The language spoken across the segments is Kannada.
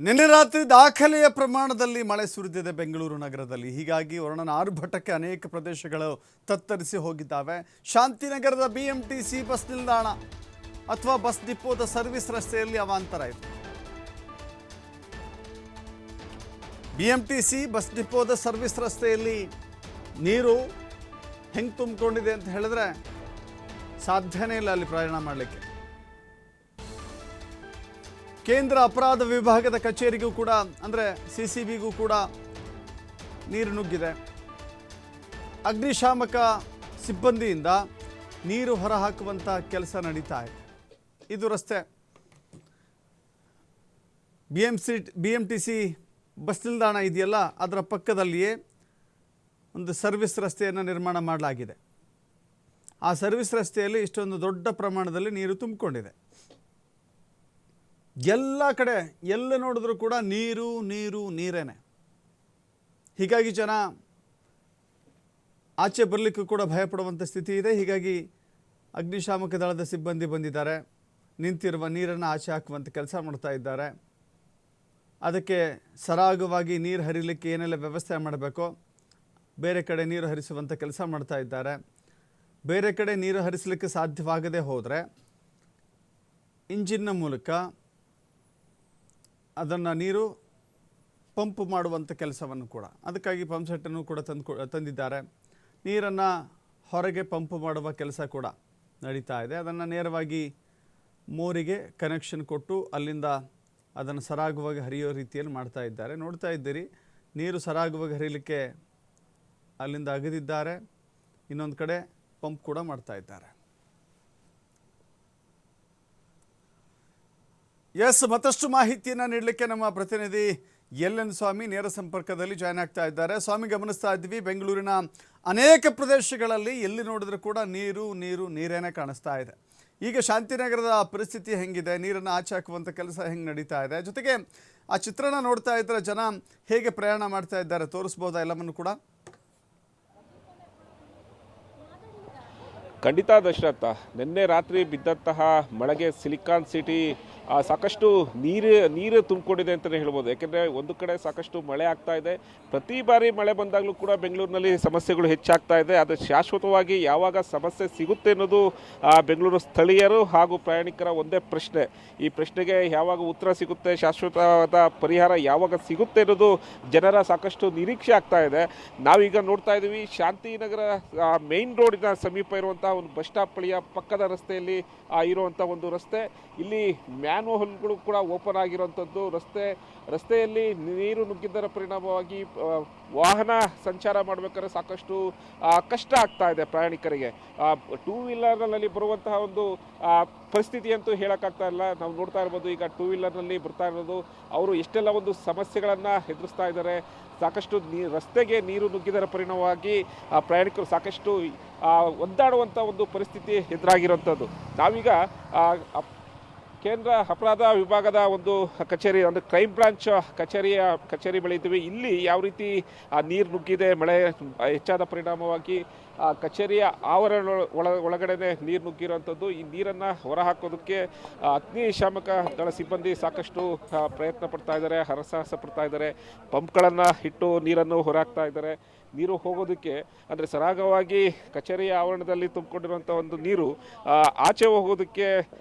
ನಿನ್ನೆ ರಾತ್ರಿ ದಾಖಲೆಯ ಪ್ರಮಾಣದಲ್ಲಿ ಮಳೆ ಸುರಿದಿದೆ ಬೆಂಗಳೂರು ನಗರದಲ್ಲಿ. ಹೀಗಾಗಿ ವರುಣನ ಆರ್ಭಟಕ್ಕೆ ಅನೇಕ ಪ್ರದೇಶಗಳು ತತ್ತರಿಸಿ ಹೋಗಿದ್ದಾವೆ. ಶಾಂತಿನಗರದ ಬಿಎಂಟಿಸಿ ಬಸ್ ನಿಲ್ದಾಣ ಅಥವಾ ಬಸ್ ಡಿಪೋದ ಸರ್ವಿಸ್ ರಸ್ತೆಯಲ್ಲಿ ಅವಾಂತರ ಇದೆ. ಬಿಎಂಟಿಸಿ ಬಸ್ ಡಿಪೋದ ಸರ್ವಿಸ್ ರಸ್ತೆಯಲ್ಲಿ ನೀರು ಹೆಂಗೆ ತುಂಬಿಕೊಂಡಿದೆ ಅಂತ ಹೇಳಿದ್ರೆ ಸಾಧ್ಯನೇ ಇಲ್ಲ ಅಲ್ಲಿ ಪ್ರಯಾಣ ಮಾಡಲಿಕ್ಕೆ. ಕೇಂದ್ರ ಅಪರಾಧ ವಿಭಾಗದ ಕಚೇರಿಗೂ ಕೂಡ ಅಂದರೆ ಸಿಸಿಬಿಗೂ ಕೂಡ ನೀರು ನುಗ್ಗಿದೆ. ಅಗ್ನಿಶಾಮಕ ಸಿಬ್ಬಂದಿಯಿಂದ ನೀರು ಹೊರಹಾಕುವಂಥ ಕೆಲಸ ನಡೀತಾ ಇದೆ. ಇದು ರಸ್ತೆ ಬಿಎಂಟಿಸಿ ಬಸ್ ನಿಲ್ದಾಣ ಇದೆಯಲ್ಲ, ಅದರ ಪಕ್ಕದಲ್ಲಿಯೇ ಒಂದು ಸರ್ವಿಸ್ ರಸ್ತೆಯನ್ನು ನಿರ್ಮಾಣ ಮಾಡಲಾಗಿದೆ. ಆ ಸರ್ವಿಸ್ ರಸ್ತೆಯಲ್ಲಿ ಇಷ್ಟೊಂದು ದೊಡ್ಡ ಪ್ರಮಾಣದಲ್ಲಿ ನೀರು ತುಂಬಿಕೊಂಡಿದೆ. ಎಲ್ಲ ಕಡೆ ಎಲ್ಲ ನೋಡಿದ್ರೂ ಕೂಡ ನೀರು ನೀರು ನೀರೇನೆ. ಹೀಗಾಗಿ ಜನ ಆಚೆ ಬರಲಿಕ್ಕೂ ಕೂಡ ಭಯಪಡುವಂಥ ಸ್ಥಿತಿ ಇದೆ. ಹೀಗಾಗಿ ಅಗ್ನಿಶಾಮಕ ದಳದ ಸಿಬ್ಬಂದಿ ಬಂದಿದ್ದಾರೆ, ನಿಂತಿರುವ ನೀರನ್ನು ಆಚೆ ಹಾಕುವಂಥ ಕೆಲಸ ಮಾಡ್ತಾ ಇದ್ದಾರೆ. ಅದಕ್ಕೆ ಸರಾಗವಾಗಿ ನೀರು ಹರಿಲಿಕ್ಕೆ ಏನೆಲ್ಲ ವ್ಯವಸ್ಥೆ ಮಾಡಬೇಕೋ ಬೇರೆ ಕಡೆ ನೀರು ಹರಿಸುವಂಥ ಕೆಲಸ ಮಾಡ್ತಾ ಇದ್ದಾರೆ. ಬೇರೆ ಕಡೆ ನೀರು ಹರಿಸಲಿಕ್ಕೆ ಸಾಧ್ಯವಾಗದೇ ಹೋದರೆ ಇಂಜಿನ್ನ ಮೂಲಕ ಅದನ್ನು ನೀರು ಪಂಪ್ ಮಾಡುವಂಥ ಕೆಲಸವನ್ನು ಕೂಡ, ಅದಕ್ಕಾಗಿ ಪಂಪ್ ಸೆಟ್ಟನ್ನು ಕೂಡ ತಂದಿದ್ದಾರೆ. ನೀರನ್ನು ಹೊರಗೆ ಪಂಪ್ ಮಾಡುವ ಕೆಲಸ ಕೂಡ ನಡೀತಾ ಇದೆ. ಅದನ್ನು ನೇರವಾಗಿ ಮೋರಿಗೆ ಕನೆಕ್ಷನ್ ಕೊಟ್ಟು ಅಲ್ಲಿಂದ ಅದನ್ನು ಸರಾಗವಾಗಿ ಹರಿಯೋ ರೀತಿಯಲ್ಲಿ ಮಾಡ್ತಾ ಇದ್ದಾರೆ. ನೋಡ್ತಾ ಇದ್ದೀರಿ, ನೀರು ಸರಾಗವಾಗಿ ಹರಿಯಲಿಕ್ಕೆ ಅಲ್ಲಿಂದ ಅಗೆದಿದ್ದಾರೆ. ಇನ್ನೊಂದು ಕಡೆ ಪಂಪ್ ಕೂಡ ಮಾಡ್ತಾ ಇದ್ದಾರೆ. ಮತ್ತಷ್ಟು ಮಾಹಿತಿಯನ್ನು ನೀಡಲಿಕ್ಕೆ ನಮ್ಮ ಪ್ರತಿನಿಧಿ ಎಲ್.ಎನ್. ಸ್ವಾಮಿ ನೇರ ಸಂಪರ್ಕದಲ್ಲಿ ಜಾಯ್ನ್ ಆಗ್ತಾ ಇದ್ದಾರೆ. ಸ್ವಾಮಿ, ಗಮನಿಸ್ತಾ ಇದ್ವಿ ಬೆಂಗಳೂರಿನ ಅನೇಕ ಪ್ರದೇಶಗಳಲ್ಲಿ ಎಲ್ಲಿ ನೋಡಿದ್ರೂ ಕೂಡ ನೀರು ನೀರು ನೀರೇನೇ ಕಾಣಿಸ್ತಾ ಇದೆ. ಈಗ ಶಾಂತಿನಗರದ ಪರಿಸ್ಥಿತಿ ಹೆಂಗಿದೆ, ನೀರನ್ನು ಆಚೆ ಹಾಕುವಂಥ ಕೆಲಸ ಹೆಂಗೆ ನಡೀತಾ ಇದೆ, ಜೊತೆಗೆ ಆ ಚಿತ್ರಣ ನೋಡ್ತಾ ಇದ್ದರೆ ಜನ ಹೇಗೆ ಪ್ರಯಾಣ ಮಾಡ್ತಾ ಇದ್ದಾರೆ ತೋರಿಸ್ಬೋದಾ ಎಲ್ಲವನ್ನು ಕೂಡ? ಖಂಡಿತ ದಶರಥ, ನಿನ್ನೆ ರಾತ್ರಿ ಬಿದ್ದಂತಹ ಮಳೆಗೆ ಸಿಲಿಕಾನ್ ಸಿಟಿ ಸಾಕಷ್ಟು ನೀರು ತುಂಬಿಕೊಂಡಿದೆ ಅಂತಲೇ ಹೇಳ್ಬೋದು. ಯಾಕೆಂದರೆ ಒಂದು ಕಡೆ ಸಾಕಷ್ಟು ಮಳೆ ಆಗ್ತಾ ಇದೆ. ಪ್ರತಿ ಬಾರಿ ಮಳೆ ಬಂದಾಗಲೂ ಕೂಡ ಬೆಂಗಳೂರಿನಲ್ಲಿ ಸಮಸ್ಯೆಗಳು ಹೆಚ್ಚಾಗ್ತಾ ಇದೆ. ಅದು ಶಾಶ್ವತವಾಗಿ ಯಾವಾಗ ಸಮಸ್ಯೆ ಸಿಗುತ್ತೆ ಅನ್ನೋದು ಬೆಂಗಳೂರು ಸ್ಥಳೀಯರು ಹಾಗೂ ಪ್ರಯಾಣಿಕರ ಒಂದೇ ಪ್ರಶ್ನೆ. ಈ ಪ್ರಶ್ನೆಗೆ ಯಾವಾಗ ಉತ್ತರ ಸಿಗುತ್ತೆ, ಶಾಶ್ವತವಾದ ಪರಿಹಾರ ಯಾವಾಗ ಸಿಗುತ್ತೆ ಅನ್ನೋದು ಜನರ ಸಾಕಷ್ಟು ನಿರೀಕ್ಷೆ ಆಗ್ತಾ ಇದೆ. ನಾವೀಗ ನೋಡ್ತಾ ಇದ್ದೀವಿ, ಶಾಂತಿನಗರ ಮೇನ್ ರೋಡಿನ ಸಮೀಪ ಇರುವಂಥ ಒಂದು ಬಸ್ ಸ್ಟಾಪ್ ಬಳಿಯ ಪಕ್ಕದ ರಸ್ತೆಯಲ್ಲಿ ಇರುವಂಥ ಒಂದು ರಸ್ತೆ. ಇಲ್ಲಿ ಮ್ಯಾನ್ಹೋಲ್ಗಳು ಕೂಡ ಓಪನ್ ಆಗಿರುವಂಥದ್ದು. ರಸ್ತೆಯಲ್ಲಿ ನೀರು ನುಗ್ಗಿದ್ದರ ಪರಿಣಾಮವಾಗಿ ವಾಹನ ಸಂಚಾರ ಮಾಡಬೇಕಾದ್ರೆ ಸಾಕಷ್ಟು ಕಷ್ಟ ಆಗ್ತಾ ಇದೆ ಪ್ರಯಾಣಿಕರಿಗೆ. ಟೂ ವೀಲರ್ನಲ್ಲಿ ಬರುವಂತಹ ಒಂದು ಪರಿಸ್ಥಿತಿ ಅಂತೂ ಹೇಳೋಕ್ಕಾಗ್ತಾ ಇಲ್ಲ. ನಾವು ನೋಡ್ತಾ ಇರ್ಬೋದು, ಈಗ ಟೂ ವೀಲರ್ನಲ್ಲಿ ಬರ್ತಾ ಇರೋದು ಅವರು ಎಷ್ಟೆಲ್ಲ ಒಂದು ಸಮಸ್ಯೆಗಳನ್ನು ಎದುರಿಸ್ತಾ ಇದ್ದಾರೆ. ಸಾಕಷ್ಟು ರಸ್ತೆಗೆ ನೀರು ನುಗ್ಗಿದರ ಪರಿಣಾಮವಾಗಿ ಪ್ರಯಾಣಿಕರು ಸಾಕಷ್ಟು ಒದ್ದಾಡುವಂಥ ಒಂದು ಪರಿಸ್ಥಿತಿ ಎದುರಾಗಿರುವಂಥದ್ದು. ನಾವೀಗ ಕೇಂದ್ರ ಅಪರಾಧ ವಿಭಾಗದ ಒಂದು ಕಚೇರಿ, ಅಂದರೆ ಕ್ರೈಮ್ ಬ್ರಾಂಚ್ ಕಚೇರಿ ಬಳಿ ಇದ್ದೀವಿ. ಇಲ್ಲಿ ಯಾವ ರೀತಿ ನೀರು ನುಗ್ಗಿದೆ, ಮಳೆ ಹೆಚ್ಚಾದ ಪರಿಣಾಮವಾಗಿ ಕಚೇರಿಯ ಆವರಣ ಒಳಗಡೆ ನೀರು ನುಗ್ಗಿರುವಂಥದ್ದು. ಈ ನೀರನ್ನು ಹೊರಹಾಕೋದಕ್ಕೆ ಅಗ್ನಿಶಾಮಕ ದಳ ಸಿಬ್ಬಂದಿ ಸಾಕಷ್ಟು ಪ್ರಯತ್ನ ಪಡ್ತಾ ಇದ್ದಾರೆ, ಹರಸಾಹಸ ಪಡ್ತಾ ಇದ್ದಾರೆ. ಪಂಪ್ಗಳನ್ನು ಇಟ್ಟು ನೀರನ್ನು ಹೊರಹಾಕ್ತಾ ಇದ್ದಾರೆ. ನೀರು ಹೋಗೋದಕ್ಕೆ ಅಂದರೆ ಸರಾಗವಾಗಿ ಕಚೇರಿಯ ಆವರಣದಲ್ಲಿ ತುಂಬಿಕೊಂಡಿರುವಂಥ ಒಂದು ನೀರು ಆಚೆ ಹೋಗೋದಕ್ಕೆ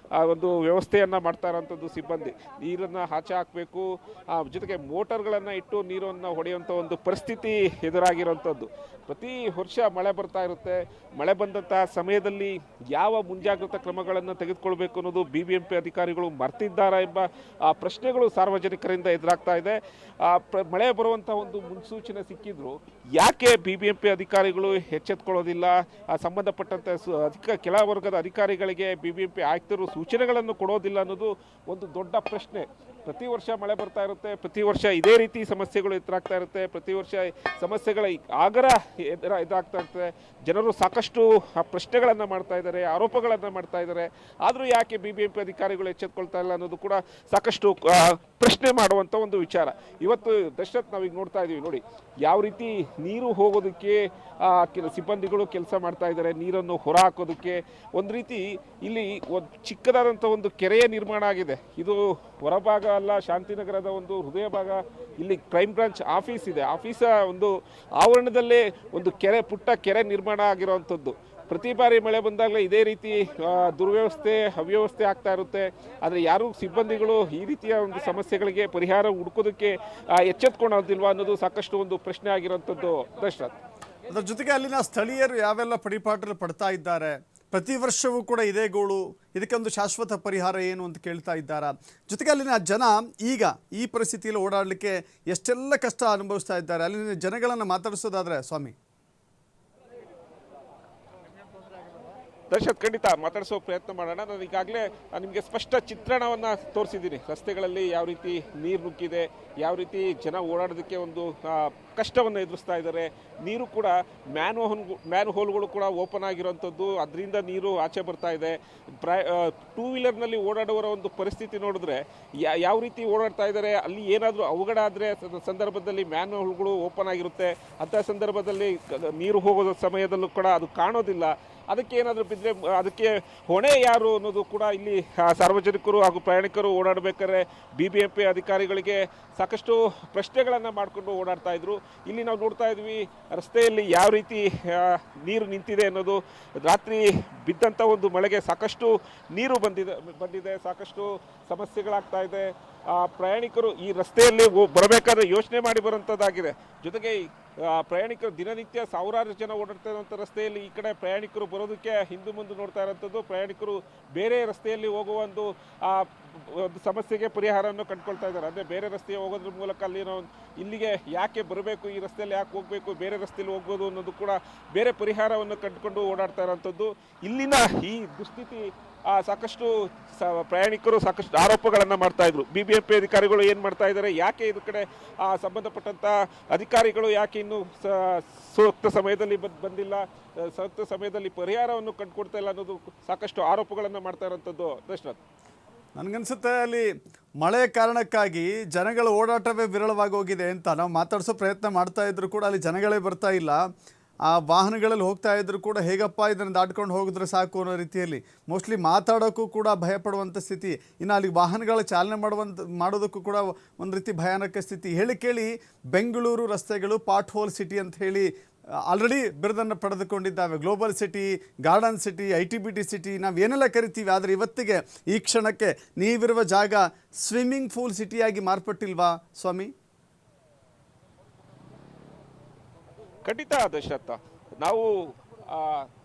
ಒಂದು ವ್ಯವಸ್ಥೆಯನ್ನು ಮಾಡ್ತಾ ಇರೋವಂಥದ್ದು ಸಿಬ್ಬಂದಿ. ನೀರನ್ನು ಆಚೆ ಹಾಕಬೇಕು, ಜೊತೆಗೆ ಮೋಟರ್ಗಳನ್ನು ಇಟ್ಟು ನೀರನ್ನು ಹೊಡೆಯುವಂಥ ಒಂದು ಪರಿಸ್ಥಿತಿ ಎದುರಾಗಿರುವಂಥದ್ದು. ಪ್ರತಿ ವರ್ಷ ಮಳೆ ಬರ್ತಾ ಇರುತ್ತೆ. ಮಳೆ ಬಂದಂತಹ ಸಮಯದಲ್ಲಿ ಯಾವ ಮುಂಜಾಗ್ರತಾ ಕ್ರಮಗಳನ್ನು ತೆಗೆದುಕೊಳ್ಬೇಕು ಅನ್ನೋದು BBMP ಅಧಿಕಾರಿಗಳು ಮರ್ತಿದ್ದಾರಾ ಎಂಬ ಪ್ರಶ್ನೆಗಳು ಸಾರ್ವಜನಿಕರಿಂದ ಎದುರಾಗ್ತಾ ಇದೆ. ಮಳೆ ಬರುವಂಥ ಒಂದು ಮುನ್ಸೂಚನೆ ಸಿಕ್ಕಿದ್ರು ಯಾಕೆ BBMP ಅಧಿಕಾರಿಗಳು ಎಚ್ಚೆತ್ಕೊಳ್ಳೋದಿಲ್ಲ? ಸಂಬಂಧಪಟ್ಟಂತೆ ಕೆಳ ವರ್ಗದ ಅಧಿಕಾರಿಗಳಿಗೆ BBMP ಆಯುಕ್ತರು ಸೂಚನೆಗಳನ್ನು ಕೊಡೋದಿಲ್ಲ ಅನ್ನೋದು ಒಂದು ದೊಡ್ಡ ಪ್ರಶ್ನೆ. ಪ್ರತಿ ವರ್ಷ ಮಳೆ ಬರ್ತಾ ಇರುತ್ತೆ, ಪ್ರತಿ ವರ್ಷ ಇದೇ ರೀತಿ ಸಮಸ್ಯೆಗಳು ಎದುರಾಗ್ತಾ ಇರುತ್ತೆ, ಪ್ರತಿ ವರ್ಷ ಸಮಸ್ಯೆಗಳ ಆಗರ ಇದಾಗ್ತಾ ಇರ್ತದೆ. ಜನರು ಸಾಕಷ್ಟು ಪ್ರಶ್ನೆಗಳನ್ನು ಮಾಡ್ತಾ ಇದ್ದಾರೆ, ಆರೋಪಗಳನ್ನು ಮಾಡ್ತಾ ಇದ್ದಾರೆ. ಆದರೂ ಯಾಕೆ BBMP ಅಧಿಕಾರಿಗಳು ಎಚ್ಚೆತ್ಕೊಳ್ತಾ ಇಲ್ಲ ಅನ್ನೋದು ಕೂಡ ಸಾಕಷ್ಟು ಪ್ರಶ್ನೆ ಮಾಡುವಂಥ ಒಂದು ವಿಚಾರ. ಇವತ್ತು ದಶರಥ್, ನಾವೀಗ ನೋಡ್ತಾ ಇದ್ದೀವಿ, ನೋಡಿ ಯಾವ ರೀತಿ ನೀರು ಹೋಗೋದಕ್ಕೆ ಸಿಬ್ಬಂದಿಗಳು ಕೆಲಸ ಮಾಡ್ತಾ ಇದ್ದಾರೆ. ನೀರನ್ನು ಹೊರ ಹಾಕೋದಕ್ಕೆ ಒಂದು ರೀತಿ ಇಲ್ಲಿ ಚಿಕ್ಕದಾದಂಥ ಒಂದು ಕೆರೆಯ ನಿರ್ಮಾಣ ಆಗಿದೆ. ಇದು ಹೊರಭಾಗ ಅಲ್ಲ, ಶಾಂತಿನಗರದ ಒಂದು ಹೃದಯ ಭಾಗ. ಇಲ್ಲಿ ಕ್ರೈಮ್ ಬ್ರಾಂಚ್ ಆಫೀಸ್ ಇದೆ. ಆಫೀಸ ಒಂದು ಆವರಣದಲ್ಲೇ ಒಂದು ಪುಟ್ಟ ಕೆರೆ ನಿರ್ಮಾಣ ಆಗಿರುವಂಥದ್ದು. ಪ್ರತಿ ಬಾರಿ ಮಳೆ ಬಂದಾಗಲೇ ಇದೇ ರೀತಿ ದುರ್ವ್ಯವಸ್ಥೆ, ಅವ್ಯವಸ್ಥೆ ಆಗ್ತಾ ಇರುತ್ತೆ. ಆದರೆ ಯಾರೂ ಸಿಬ್ಬಂದಿಗಳು ಈ ರೀತಿಯ ಒಂದು ಸಮಸ್ಯೆಗಳಿಗೆ ಪರಿಹಾರ ಹುಡುಕೋದಕ್ಕೆ ಎಚ್ಚೆತ್ಕೊಳ್ಳೋದಿಲ್ವಾ ಅನ್ನೋದು ಸಾಕಷ್ಟು ಒಂದು ಪ್ರಶ್ನೆ ಆಗಿರುವಂಥದ್ದು ದಶರಥ್. ಅದರ ಜೊತೆಗೆ ಅಲ್ಲಿನ ಸ್ಥಳೀಯರು ಯಾವೆಲ್ಲ ಪರಿಪಾಠಗಳು ಪಡ್ತಾ ಇದ್ದಾರೆ, ಪ್ರತಿ ವರ್ಷವೂ ಕೂಡ ಇದೇ ಗೋಳು, ಇದಕ್ಕೊಂದು ಶಾಶ್ವತ ಪರಿಹಾರ ಏನು ಅಂತ ಕೇಳ್ತಾ ಇದ್ದಾರಾ? ಜೊತೆಗೆ ಅಲ್ಲಿನ ಜನ ಈಗ ಈ ಪರಿಸ್ಥಿತಿಯಲ್ಲಿ ಓಡಾಡಲಿಕ್ಕೆ ಎಷ್ಟೆಲ್ಲ ಕಷ್ಟ ಅನುಭವಿಸ್ತಾ ಇದ್ದಾರೆ, ಅಲ್ಲಿನ ಜನಗಳನ್ನು ಮಾತಾಡಿಸೋದಾದ್ರೆ ಸ್ವಾಮಿ. ದರ್ಶತ್, ಖಂಡಿತ ಮಾತಾಡಿಸೋ ಪ್ರಯತ್ನ ಮಾಡೋಣ. ನಾನು ಈಗಾಗಲೇ ನಿಮಗೆ ಸ್ಪಷ್ಟ ಚಿತ್ರಣವನ್ನು ತೋರಿಸಿದ್ದೀನಿ. ರಸ್ತೆಗಳಲ್ಲಿ ಯಾವ ರೀತಿ ನೀರು ನುಗ್ಗಿದೆ, ಯಾವ ರೀತಿ ಜನ ಓಡಾಡೋದಕ್ಕೆ ಒಂದು ಕಷ್ಟವನ್ನು ಎದುರಿಸ್ತಾ ಇದ್ದಾರೆ. ನೀರು ಕೂಡ ಮ್ಯಾನ್ ಹೋಲ್ಗಳು ಕೂಡ ಓಪನ್ ಆಗಿರೋಂಥದ್ದು, ಅದರಿಂದ ನೀರು ಆಚೆ ಬರ್ತಾ ಇದೆ. ಟೂ ವೀಲರ್ನಲ್ಲಿ ಓಡಾಡುವವರ ಒಂದು ಪರಿಸ್ಥಿತಿ ನೋಡಿದ್ರೆ ಯಾವ ರೀತಿ ಓಡಾಡ್ತಾ ಇದ್ದಾರೆ, ಅಲ್ಲಿ ಏನಾದರೂ ಅವಘಡ ಆದರೆ ಸಂದರ್ಭದಲ್ಲಿ ಮ್ಯಾನ್ ಹೋಲ್ಗಳು ಓಪನ್ ಆಗಿರುತ್ತೆ. ಅಂಥ ಸಂದರ್ಭದಲ್ಲಿ ನೀರು ಹೋಗೋ ಸಮಯದಲ್ಲೂ ಕೂಡ ಅದು ಕಾಣೋದಿಲ್ಲ. ಅದಕ್ಕೆ ಏನಾದರೂ ಬಿದ್ದರೆ ಅದಕ್ಕೆ ಹೊಣೆ ಯಾರು ಅನ್ನೋದು ಕೂಡ ಇಲ್ಲಿ ಸಾರ್ವಜನಿಕರು ಹಾಗೂ ಪ್ರಯಾಣಿಕರು ಓಡಾಡಬೇಕಾದ್ರೆ BBMP ಅಧಿಕಾರಿಗಳಿಗೆ ಸಾಕಷ್ಟು ಪ್ರಶ್ನೆಗಳನ್ನು ಮಾಡಿಕೊಂಡು ಓಡಾಡ್ತಾ ಇದ್ರು. ಇಲ್ಲಿ ನಾವು ನೋಡ್ತಾ ಇದ್ವಿ ರಸ್ತೆಯಲ್ಲಿ ಯಾವ ರೀತಿ ನೀರು ನಿಂತಿದೆ ಅನ್ನೋದು. ರಾತ್ರಿ ಬಿದ್ದಂಥ ಒಂದು ಮಳೆಗೆ ಸಾಕಷ್ಟು ನೀರು ಬಂದಿದೆ, ಸಾಕಷ್ಟು ಸಮಸ್ಯೆಗಳಾಗ್ತಾ ಇದೆ. ಪ್ರಯಾಣಿಕರು ಈ ರಸ್ತೆಯಲ್ಲಿ ಬರಬೇಕಾದ್ರೆ ಯೋಚನೆ ಮಾಡಿ ಬರೋಂಥದ್ದಾಗಿದೆ. ಜೊತೆಗೆ ಪ್ರಯಾಣಿಕರು ದಿನನಿತ್ಯ ಸಾವಿರಾರು ಜನ ಓಡಾಡ್ತಾ ಇರುವಂಥ ರಸ್ತೆಯಲ್ಲಿ ಈ ಕಡೆ ಪ್ರಯಾಣಿಕರು ಬರೋದಕ್ಕೆ ಹಿಂದೆ ಮುಂದೆ ನೋಡ್ತಾ ಇರೋಂಥದ್ದು. ಪ್ರಯಾಣಿಕರು ಬೇರೆ ರಸ್ತೆಯಲ್ಲಿ ಹೋಗುವ ಒಂದು ಸಮಸ್ಯೆಗೆ ಪರಿಹಾರವನ್ನು ಕಂಡುಕೊಳ್ತಾ ಇದ್ದಾರೆ. ಅಂದರೆ ಬೇರೆ ರಸ್ತೆಗೆ ಹೋಗೋದ್ರ ಮೂಲಕ ಇಲ್ಲಿಗೆ ಯಾಕೆ ಬರಬೇಕು, ಈ ರಸ್ತೆಯಲ್ಲಿ ಯಾಕೆ ಹೋಗಬೇಕು, ಬೇರೆ ರಸ್ತೆಯಲ್ಲಿ ಹೋಗ್ಬೋದು ಅನ್ನೋದು ಕೂಡ ಬೇರೆ ಪರಿಹಾರವನ್ನು ಕಂಡುಕೊಂಡು ಓಡಾಡ್ತಾ ಇರೋಂಥದ್ದು. ಇಲ್ಲಿನ ಈ ದುಸ್ಥಿತಿ ಸಾಕಷ್ಟು ಪ್ರಯಾಣಿಕರು ಸಾಕಷ್ಟು ಆರೋಪಗಳನ್ನು ಮಾಡ್ತಾ ಇದ್ರು. BBMP ಅಧಿಕಾರಿಗಳು ಏನು ಮಾಡ್ತಾ ಇದ್ದಾರೆ, ಯಾಕೆ ಇದ್ರ ಕಡೆ ಸಂಬಂಧಪಟ್ಟಂಥ ಅಧಿಕಾರಿಗಳು ಯಾಕೆ ಇನ್ನೂ ಸೂಕ್ತ ಸಮಯದಲ್ಲಿ ಬಂದಿಲ್ಲ, ಸೂಕ್ತ ಸಮಯದಲ್ಲಿ ಪರಿಹಾರವನ್ನು ಕಂಡುಕೊಡ್ತಾ ಇಲ್ಲ ಅನ್ನೋದು ಸಾಕಷ್ಟು ಆರೋಪಗಳನ್ನು ಮಾಡ್ತಾ ಇರೋಂಥದ್ದು ದಶರಥ್. ನನಗನ್ಸುತ್ತೆ ಅಲ್ಲಿ ಮಳೆ ಕಾರಣಕ್ಕಾಗಿ ಜನಗಳ ಓಡಾಟವೇ ವಿರಳವಾಗಿ ಹೋಗಿದೆ ಅಂತ. ನಾವು ಮಾತಾಡಿಸೋ ಪ್ರಯತ್ನ ಮಾಡ್ತಾ ಇದ್ರು ಕೂಡ ಅಲ್ಲಿ ಜನಗಳೇ ಬರ್ತಾ ಇಲ್ಲ. ಆ ವಾಹನಗಳಲ್ಲಿ ಹೋಗ್ತಾ ಇದ್ರು ಕೂಡ ಹೇಗಪ್ಪ ಇದನ್ನು ದಾಟ್ಕೊಂಡು ಹೋಗಿದ್ರೆ ಸಾಕು ಅನ್ನೋ ರೀತಿಯಲ್ಲಿ ಮೋಸ್ಟ್ಲಿ ಮಾತಾಡೋಕ್ಕೂ ಕೂಡ ಭಯಪಡುವಂಥ ಸ್ಥಿತಿ. ಇನ್ನು ಅಲ್ಲಿ ವಾಹನಗಳ ಚಾಲನೆ ಮಾಡೋದಕ್ಕೂ ಕೂಡ ಒಂದು ರೀತಿ ಭಯಾನಕ ಸ್ಥಿತಿ. ಹೇಳಿ ಕೇಳಿ ಬೆಂಗಳೂರು ರಸ್ತೆಗಳು ಪಾಟ್ ಹೋಲ್ ಸಿಟಿ ಅಂತ ಹೇಳಿ ಆಲ್ರೆಡಿ ಬಿರುದನ್ನು ಪಡೆದುಕೊಂಡಿದ್ದಾವೆ. Global city, garden city, ITBT city, ನಾವು ಏನೆಲ್ಲ ಕರಿತೀವಿ. ಆದರೆ ಇವತ್ತಿಗೆ ಈ ಕ್ಷಣಕ್ಕೆ ನೀವಿರುವ ಜಾಗ ಸ್ವಿಮ್ಮಿಂಗ್ ಪೂಲ್ ಸಿಟಿಯಾಗಿ ಮಾರ್ಪಟ್ಟಿಲ್ವಾ ಸ್ವಾಮಿ? ಖಂಡಿತ ದಶರಥ. ನಾವು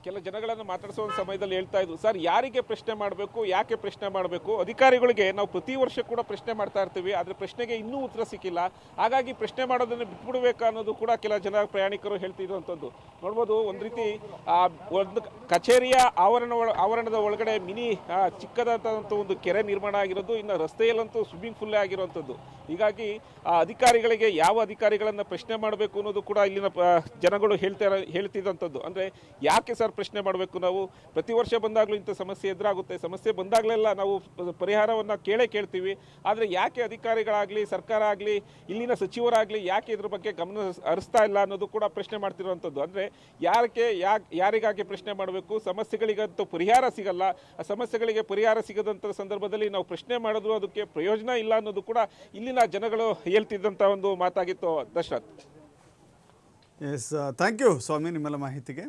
ಕೆಲ ಜನಗಳನ್ನು ಮಾತಾಡಿಸೋ ಸಮಯದಲ್ಲಿ ಹೇಳ್ತಾ ಇದ್ವು, ಸರ್ ಯಾರಿಗೆ ಪ್ರಶ್ನೆ ಮಾಡಬೇಕು, ಯಾಕೆ ಪ್ರಶ್ನೆ ಮಾಡಬೇಕು, ಅಧಿಕಾರಿಗಳಿಗೆ ನಾವು ಪ್ರತಿ ವರ್ಷ ಕೂಡ ಪ್ರಶ್ನೆ ಮಾಡ್ತಾ ಇರ್ತೀವಿ, ಆದರೆ ಪ್ರಶ್ನೆಗೆ ಇನ್ನೂ ಉತ್ತರ ಸಿಕ್ಕಿಲ್ಲ. ಹಾಗಾಗಿ ಪ್ರಶ್ನೆ ಮಾಡೋದನ್ನು ಬಿಟ್ಬಿಡ್ಬೇಕು ಅನ್ನೋದು ಕೂಡ ಕೆಲ ಜನ ಪ್ರಯಾಣಿಕರು ಹೇಳ್ತಿರುವಂಥದ್ದು ನೋಡ್ಬೋದು. ಒಂದು ರೀತಿ ಒಂದು ಕಚೇರಿಯ ಆವರಣದ ಒಳಗಡೆ ಮಿನಿ ಚಿಕ್ಕದಾದಂಥ ಒಂದು ಕೆರೆ ನಿರ್ಮಾಣ ಆಗಿರೋದು, ಇನ್ನು ರಸ್ತೆಯಲ್ಲಂತೂ ಸ್ವಿಮ್ಮಿಂಗ್ ಪೂಲೇ ಆಗಿರುವಂಥದ್ದು. ಹೀಗಾಗಿ ಅಧಿಕಾರಿಗಳಿಗೆ ಯಾವ ಅಧಿಕಾರಿಗಳನ್ನು ಪ್ರಶ್ನೆ ಮಾಡಬೇಕು ಅನ್ನೋದು ಕೂಡ ಇಲ್ಲಿನ ಜನಗಳು ಹೇಳ್ತಿದ್ದಂಥದ್ದು. ಅಂದರೆ ಯಾಕೆ ಸರ್ ಪ್ರಶ್ನೆ ಮಾಡಬೇಕು, ನಾವು ಪ್ರತಿ ವರ್ಷ ಬಂದಾಗಲೂ ಇಂಥ ಸಮಸ್ಯೆ ಎದುರಾಗುತ್ತೆ, ಸಮಸ್ಯೆ ಬಂದಾಗಲೆಲ್ಲ ನಾವು ಪರಿಹಾರವನ್ನು ಕೇಳ್ತೀವಿ. ಆದರೆ ಯಾಕೆ ಅಧಿಕಾರಿಗಳಾಗಲಿ, ಸರ್ಕಾರ ಆಗಲಿ, ಇಲ್ಲಿನ ಸಚಿವರಾಗಲಿ ಯಾಕೆ ಇದ್ರ ಬಗ್ಗೆ ಗಮನ ಹರಿಸ್ತಾ ಇಲ್ಲ ಅನ್ನೋದು ಕೂಡ ಪ್ರಶ್ನೆ ಮಾಡ್ತಿರುವಂಥದ್ದು. ಅಂದರೆ ಯಾರಿಗಾಗಿ ಪ್ರಶ್ನೆ ಮಾಡಬೇಕು, ಸಮಸ್ಯೆಗಳಿಗಂತೂ ಪರಿಹಾರ ಸಿಗಲ್ಲ. ಆ ಸಮಸ್ಯೆಗಳಿಗೆ ಪರಿಹಾರ ಸಿಗದಂಥ ಸಂದರ್ಭದಲ್ಲಿ ನಾವು ಪ್ರಶ್ನೆ ಮಾಡಿದ್ರು ಅದಕ್ಕೆ ಪ್ರಯೋಜನ ಇಲ್ಲ ಅನ್ನೋದು ಕೂಡ ಇಲ್ಲಿನ ಜನಗಳು ಹೇಳ್ತಿದ್ದಂಥ ಒಂದು ಮಾತಾಗಿತ್ತು ದಶರಥ್. ಎಸ್, ಥ್ಯಾಂಕ್ ಯು ಸ್ವಾಮಿ ನಿಮ್ಮೆಲ್ಲ ಮಾಹಿತಿಗೆ.